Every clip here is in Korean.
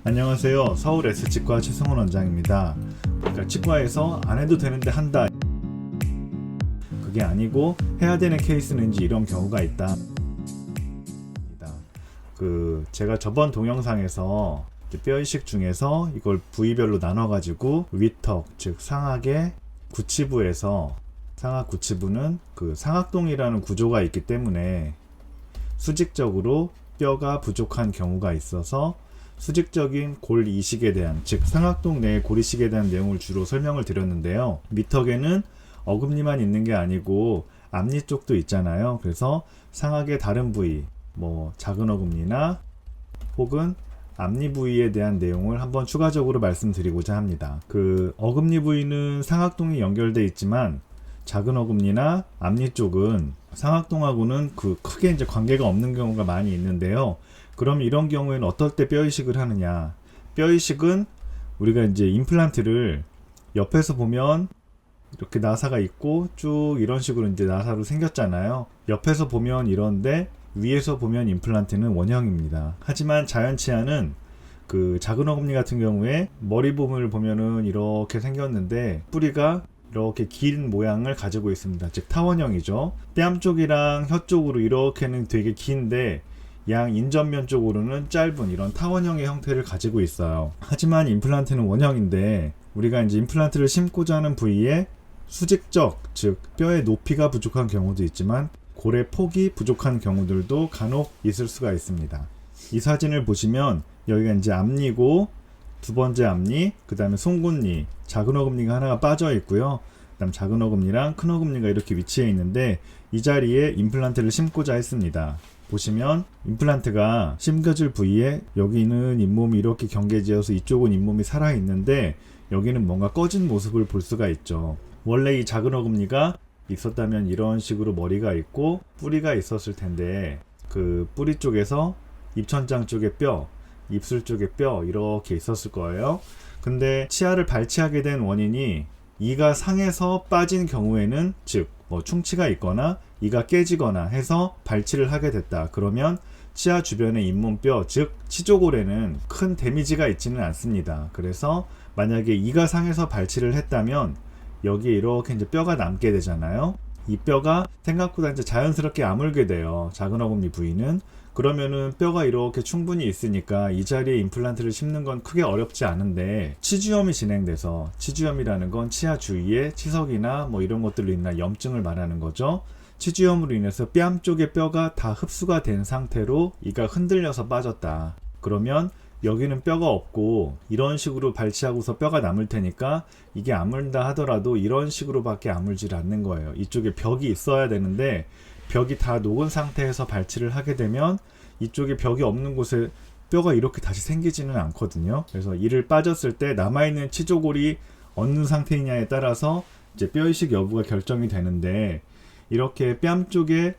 안녕하세요. 서울 S치과 최성원 원장입니다. 그러니까 치과에서 안 해도 되는데 한다. 그게 아니고 해야 되는 케이스는 이제 이런 경우가 있다. 제가 저번 동영상에서 뼈 이식 중에서 이걸 부위별로 나눠가지고 위턱, 즉 상악의 구치부에서 상악 구치부는 그 상악동이라는 구조가 있기 때문에 수직적으로 뼈가 부족한 경우가 있어서 수직적인 골 이식에 대한, 즉 상악동 내의 골 이식에 대한 내용을 주로 설명을 드렸는데요. 위턱에는 어금니만 있는 게 아니고 앞니 쪽도 있잖아요. 그래서 상악의 다른 부위, 작은 어금니나 혹은 앞니 부위에 대한 내용을 한번 추가적으로 말씀드리고자 합니다. 그 어금니 부위는 상악동이 연결되어 있지만 작은 어금니나 앞니 쪽은 상악동하고는 크게 이제 관계가 없는 경우가 많이 있는데요. 그럼 이런 경우에는 어떨 때 뼈 이식을 하느냐? 뼈 이식은 우리가 이제 임플란트를 옆에서 보면 이렇게 나사가 있고 쭉 이런 식으로 이제 나사로 생겼잖아요. 옆에서 보면 이런데 위에서 보면 임플란트는 원형입니다. 하지만 자연 치아는 그 작은 어금니 같은 경우에 머리 부분을 보면은 이렇게 생겼는데 뿌리가 이렇게 긴 모양을 가지고 있습니다. 즉 타원형이죠. 뺨 쪽이랑 혀 쪽으로 이렇게는 되게 긴데 양 인전면 쪽으로는 짧은 이런 타원형의 형태를 가지고 있어요. 하지만 임플란트는 원형인데 우리가 이제 임플란트를 심고자 하는 부위에 수직적, 즉 뼈의 높이가 부족한 경우도 있지만 골의 폭이 부족한 경우들도 간혹 있을 수가 있습니다. 이 사진을 보시면 여기가 이제 앞니고 두 번째 앞니, 그 다음에 송곳니, 작은 어금니가 하나가 빠져 있고요. 그 다음 작은 어금니랑 큰 어금니가 이렇게 위치해 있는데 이 자리에 임플란트를 심고자 했습니다. 보시면 임플란트가 심겨질 부위에 여기는 잇몸이 이렇게 경계지어서 이쪽은 잇몸이 살아있는데 여기는 뭔가 꺼진 모습을 볼 수가 있죠. 원래 이 작은 어금니가 있었다면 이런 식으로 머리가 있고 뿌리가 있었을 텐데 그 뿌리 쪽에서 입천장 쪽에 뼈, 입술 쪽에 뼈 이렇게 있었을 거예요. 근데 치아를 발치하게 된 원인이 이가 상에서 빠진 경우에는, 즉 충치가 있거나 이가 깨지거나 해서 발치를 하게 됐다. 그러면 치아 주변의 잇몸뼈, 즉 치조골에는 큰 데미지가 있지는 않습니다. 그래서 만약에 이가 상에서 발치를 했다면 여기에 이렇게 이제 뼈가 남게 되잖아요. 이 뼈가 생각보다 이제 자연스럽게 아물게 돼요. 작은 어금니 부위는. 그러면은 뼈가 이렇게 충분히 있으니까 이 자리에 임플란트를 심는 건 크게 어렵지 않은데 치주염이 진행돼서, 치주염이라는 건 치아 주위에 치석이나 이런 것들로 인한 염증을 말하는 거죠. 치주염으로 인해서 뺨 쪽의 뼈가 다 흡수가 된 상태로 이가 흔들려서 빠졌다. 그러면 여기는 뼈가 없고 이런 식으로 발치하고서 뼈가 남을 테니까 이게 아물다 하더라도 이런 식으로밖에 아물질 않는 거예요. 이쪽에 벽이 있어야 되는데 벽이 다 녹은 상태에서 발치를 하게 되면 이쪽에 벽이 없는 곳에 뼈가 이렇게 다시 생기지는 않거든요. 그래서 이를 빠졌을 때 남아있는 치조골이 어느 상태이냐에 따라서 이제 뼈 이식 여부가 결정이 되는데, 이렇게 뺨 쪽에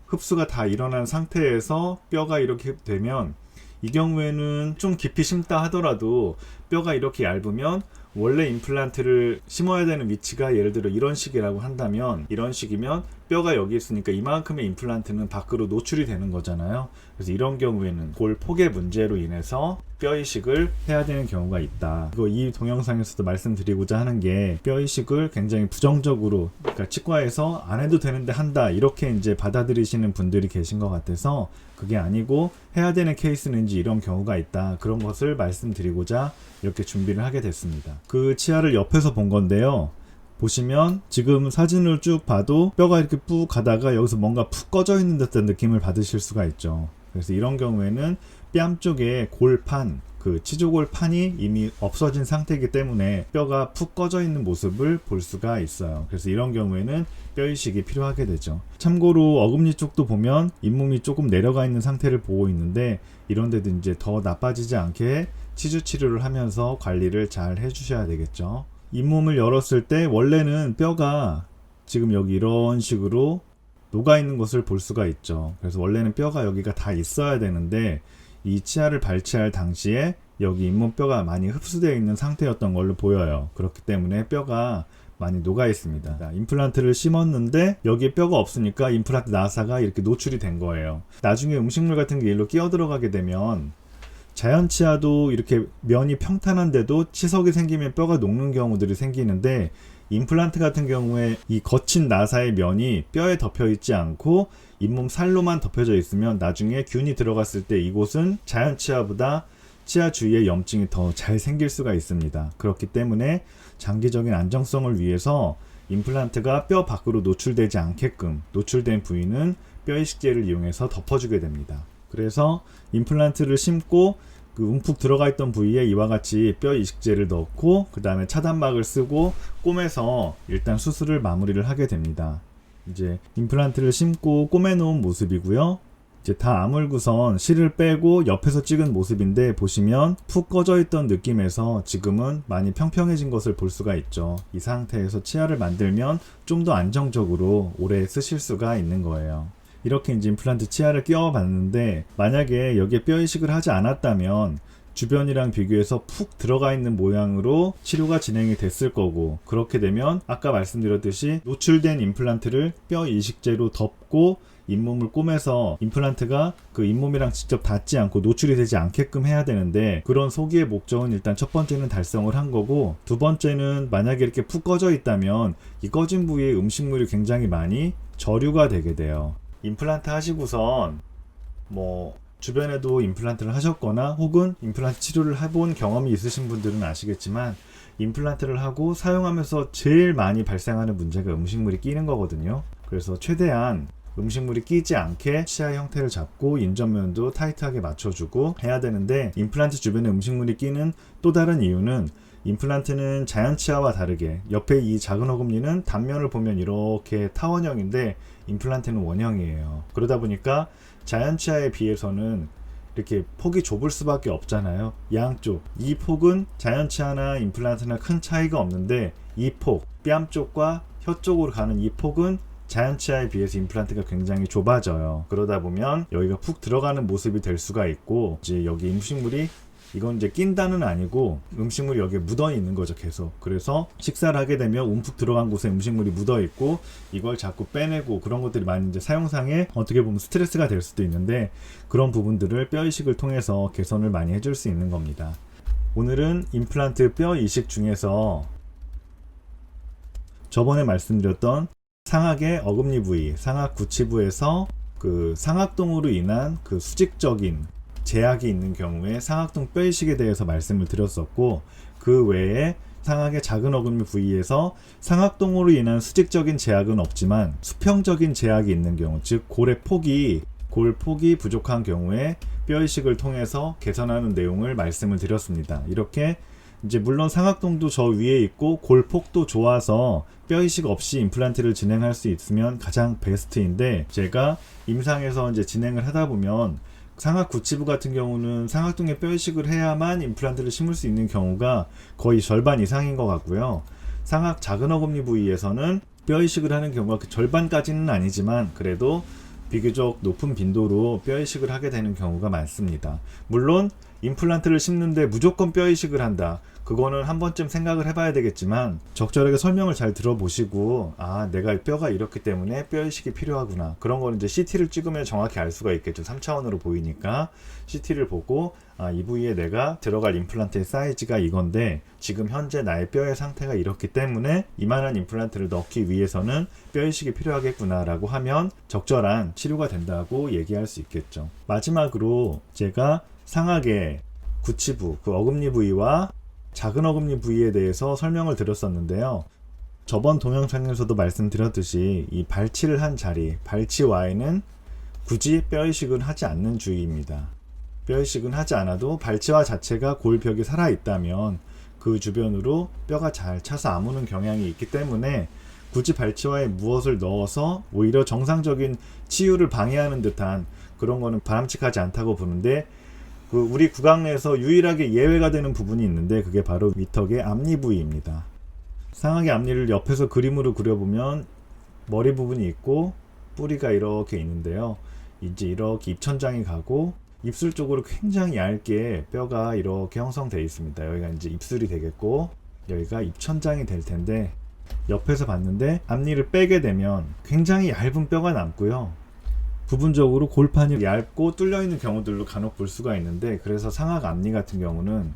흡수가 다 일어난 상태에서 뼈가 이렇게 되면 이 경우에는 좀 깊이 심다 하더라도 뼈가 이렇게 얇으면 원래 임플란트를 심어야 되는 위치가 예를 들어 이런 식이라고 한다면, 이런 식이면 뼈가 여기 있으니까 이만큼의 임플란트는 밖으로 노출이 되는 거잖아요. 그래서 이런 경우에는 골 폭의 문제로 인해서 뼈 이식을 해야 되는 경우가 있다. 그리고 이 동영상에서도 말씀드리고자 하는 게 뼈 이식을 굉장히 부정적으로, 그러니까 치과에서 안 해도 되는데 한다 이렇게 이제 받아들이시는 분들이 계신 것 같아서 그게 아니고 해야 되는 케이스는 이제 이런 경우가 있다. 그런 것을 말씀드리고자 이렇게 준비를 하게 됐습니다. 그 치아를 옆에서 본 건데요. 보시면 지금 사진을 쭉 봐도 뼈가 이렇게 푹 가다가 여기서 뭔가 푹 꺼져 있는 듯한 느낌을 받으실 수가 있죠. 그래서 이런 경우에는 뺨 쪽에 골판, 그 치조골판이 이미 없어진 상태이기 때문에 뼈가 푹 꺼져 있는 모습을 볼 수가 있어요. 그래서 이런 경우에는 뼈 이식이 필요하게 되죠. 참고로 어금니 쪽도 보면 잇몸이 조금 내려가 있는 상태를 보고 있는데 이런 데도 이제 더 나빠지지 않게 치주 치료를 하면서 관리를 잘 해주셔야 되겠죠. 잇몸을 열었을 때 원래는 뼈가 지금 여기 이런 식으로 녹아 있는 것을 볼 수가 있죠. 그래서 원래는 뼈가 여기가 다 있어야 되는데 이 치아를 발치할 당시에 여기 잇몸뼈가 많이 흡수되어 있는 상태였던 걸로 보여요. 그렇기 때문에 뼈가 많이 녹아 있습니다. 임플란트를 심었는데 여기에 뼈가 없으니까 임플란트 나사가 이렇게 노출이 된 거예요. 나중에 음식물 같은 게 일로 끼어 들어가게 되면 자연 치아도 이렇게 면이 평탄한데도 치석이 생기면 뼈가 녹는 경우들이 생기는데, 임플란트 같은 경우에 이 거친 나사의 면이 뼈에 덮여 있지 않고 잇몸 살로만 덮여져 있으면 나중에 균이 들어갔을 때 이곳은 자연 치아보다 치아 주위에 염증이 더 잘 생길 수가 있습니다. 그렇기 때문에 장기적인 안정성을 위해서 임플란트가 뼈 밖으로 노출되지 않게끔 노출된 부위는 뼈 이식제를 이용해서 덮어주게 됩니다. 그래서 임플란트를 심고 그 움푹 들어가 있던 부위에 이와 같이 뼈 이식제를 넣고 그 다음에 차단막을 쓰고 꼬매서 일단 수술을 마무리를 하게 됩니다. 이제 임플란트를 심고 꼬매 놓은 모습이고요. 이제 다 아물고선 실을 빼고 옆에서 찍은 모습인데, 보시면 푹 꺼져 있던 느낌에서 지금은 많이 평평해진 것을 볼 수가 있죠. 이 상태에서 치아를 만들면 좀 더 안정적으로 오래 쓰실 수가 있는 거예요. 이렇게 이제 임플란트 치아를 끼워 봤는데, 만약에 여기에 뼈 이식을 하지 않았다면 주변이랑 비교해서 푹 들어가 있는 모양으로 치료가 진행이 됐을 거고, 그렇게 되면 아까 말씀드렸듯이 노출된 임플란트를 뼈 이식제로 덮고 잇몸을 꼬매서 임플란트가 그 잇몸이랑 직접 닿지 않고 노출이 되지 않게끔 해야 되는데, 그런 소기의 목적은 일단 첫 번째는 달성을 한 거고, 두 번째는 만약에 이렇게 푹 꺼져 있다면 이 꺼진 부위에 음식물이 굉장히 많이 저류가 되게 돼요. 임플란트 하시고선 주변에도 임플란트를 하셨거나 혹은 임플란트 치료를 해본 경험이 있으신 분들은 아시겠지만, 임플란트를 하고 사용하면서 제일 많이 발생하는 문제가 음식물이 끼는 거거든요. 그래서 최대한 음식물이 끼지 않게 치아 형태를 잡고 인접면도 타이트하게 맞춰주고 해야 되는데, 임플란트 주변에 음식물이 끼는 또 다른 이유는, 임플란트는 자연 치아와 다르게 옆에 이 작은 어금니는 단면을 보면 이렇게 타원형인데 임플란트는 원형이에요. 그러다 보니까 자연 치아에 비해서는 이렇게 폭이 좁을 수밖에 없잖아요. 양쪽 이 폭은 자연 치아나 임플란트나 큰 차이가 없는데, 이 폭, 뺨 쪽과 혀 쪽으로 가는 이 폭은 자연 치아에 비해서 임플란트가 굉장히 좁아져요. 그러다 보면 여기가 푹 들어가는 모습이 될 수가 있고, 이제 여기 음식물이, 이건 이제 낀다는 아니고 음식물이 여기에 묻어 있는 거죠, 계속. 그래서 식사를 하게 되면 움푹 들어간 곳에 음식물이 묻어 있고 이걸 자꾸 빼내고, 그런 것들이 많이 이제 사용상에 어떻게 보면 스트레스가 될 수도 있는데, 그런 부분들을 뼈 이식을 통해서 개선을 많이 해줄 수 있는 겁니다. 오늘은 임플란트 뼈 이식 중에서 저번에 말씀드렸던 상악의 어금니 부위, 상악 구치부에서 그 상악동으로 인한 그 수직적인 제약이 있는 경우에 상악동 뼈 이식에 대해서 말씀을 드렸었고, 그 외에 상악의 작은 어금니 부위에서 상악동으로 인한 수직적인 제약은 없지만 수평적인 제약이 있는 경우, 즉 골 폭이 부족한 경우에 뼈 이식을 통해서 개선하는 내용을 말씀을 드렸습니다. 이렇게 이제 물론 상악동도 저 위에 있고 골 폭도 좋아서 뼈 이식 없이 임플란트를 진행할 수 있으면 가장 베스트인데, 제가 임상에서 이제 진행을 하다 보면 상악 구치부 같은 경우는 상악동에 뼈 이식을 해야만 임플란트를 심을 수 있는 경우가 거의 절반 이상인 것 같고요. 상악 작은 어금니 부위에서는 뼈 이식을 하는 경우가 그 절반까지는 아니지만 그래도 비교적 높은 빈도로 뼈 이식을 하게 되는 경우가 많습니다. 물론 임플란트를 심는데 무조건 뼈 이식을 한다, 그거는 한 번쯤 생각을 해봐야 되겠지만, 적절하게 설명을 잘 들어보시고, 아, 내가 뼈가 이렇기 때문에 뼈 이식이 필요하구나, 그런 거는 이제 CT를 찍으면 정확히 알 수가 있겠죠. 3차원으로 보이니까 CT를 보고, 아, 이 부위에 내가 들어갈 임플란트의 사이즈가 이건데 지금 현재 나의 뼈의 상태가 이렇기 때문에 이만한 임플란트를 넣기 위해서는 뼈 이식이 필요하겠구나 라고 하면 적절한 치료가 된다고 얘기할 수 있겠죠. 마지막으로 제가 상악의 구치부, 그 어금니 부위와 작은 어금니 부위에 대해서 설명을 드렸었는데요. 저번 동영상에서도 말씀드렸듯이 이 발치를 한 자리, 발치 와에는 굳이 뼈 이식은 하지 않는 주의입니다. 뼈 이식은 하지 않아도 발치와 자체가 골벽이 살아있다면 그 주변으로 뼈가 잘 차서 아무는 경향이 있기 때문에 굳이 발치와에 무엇을 넣어서 오히려 정상적인 치유를 방해하는 듯한 그런 거는 바람직하지 않다고 보는데, 그 우리 구강 내에서 유일하게 예외가 되는 부분이 있는데 그게 바로 위턱의 앞니 부위입니다. 상악의 앞니를 옆에서 그림으로 그려보면 머리 부분이 있고 뿌리가 이렇게 있는데요. 이제 이렇게 입천장이 가고 입술 쪽으로 굉장히 얇게 뼈가 이렇게 형성되어 있습니다. 여기가 이제 입술이 되겠고 여기가 입천장이 될 텐데, 옆에서 봤는데 앞니를 빼게 되면 굉장히 얇은 뼈가 남고요. 부분적으로 골판이 얇고 뚫려있는 경우들도 간혹 볼 수가 있는데, 그래서 상악 앞니 같은 경우는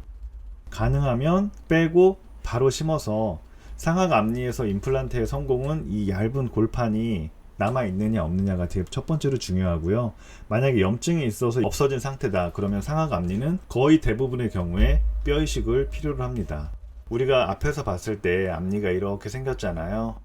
가능하면 빼고 바로 심어서, 상악 앞니에서 임플란트의 성공은 이 얇은 골판이 남아있느냐 없느냐가 되게 첫 번째로 중요하고요. 만약에 염증이 있어서 없어진 상태다 그러면 상악 앞니는 거의 대부분의 경우에 뼈 이식을 필요로 합니다. 우리가 앞에서 봤을 때 앞니가 이렇게 생겼잖아요.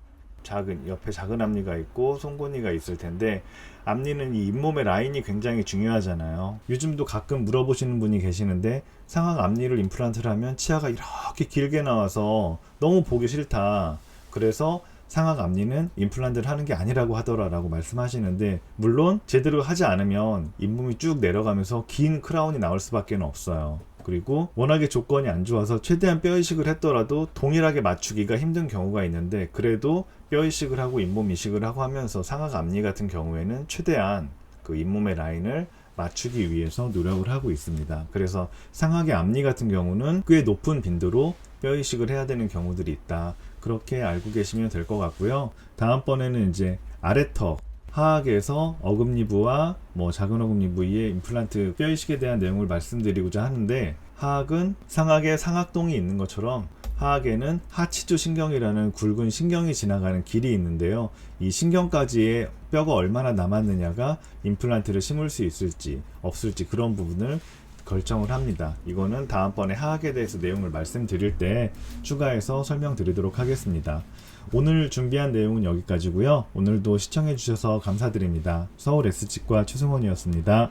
옆에 작은 앞니가 있고 송곳니가 있을 텐데, 앞니는 이 잇몸의 라인이 굉장히 중요하잖아요. 요즘도 가끔 물어보시는 분이 계시는데, 상악 앞니를 임플란트를 하면 치아가 이렇게 길게 나와서 너무 보기 싫다, 그래서 상악 앞니는 임플란트를 하는 게 아니라고 하더라라고 말씀하시는데, 물론 제대로 하지 않으면 잇몸이 쭉 내려가면서 긴 크라운이 나올 수밖에 없어요. 그리고 워낙에 조건이 안 좋아서 최대한 뼈 이식을 했더라도 동일하게 맞추기가 힘든 경우가 있는데, 그래도 뼈 이식을 하고 잇몸 이식을 하고 하면서 상악 앞니 같은 경우에는 최대한 그 잇몸의 라인을 맞추기 위해서 노력을 하고 있습니다. 그래서 상악의 앞니 같은 경우는 꽤 높은 빈도로 뼈 이식을 해야 되는 경우들이 있다, 그렇게 알고 계시면 될 것 같고요. 다음번에는 이제 아래턱, 하악에서 어금니 부와 작은 어금니 부위의 임플란트 뼈 이식에 대한 내용을 말씀드리고자 하는데, 하악은 상악에 상악동이 있는 것처럼 하악에는 하치주 신경이라는 굵은 신경이 지나가는 길이 있는데요. 이 신경까지의 뼈가 얼마나 남았느냐가 임플란트를 심을 수 있을지 없을지 그런 부분을 결정을 합니다. 이거는 다음번에 하악에 대해서 내용을 말씀드릴 때 추가해서 설명드리도록 하겠습니다. 오늘 준비한 내용은 여기까지고요. 오늘도 시청해 주셔서 감사드립니다. 서울 S치과 최승원이었습니다.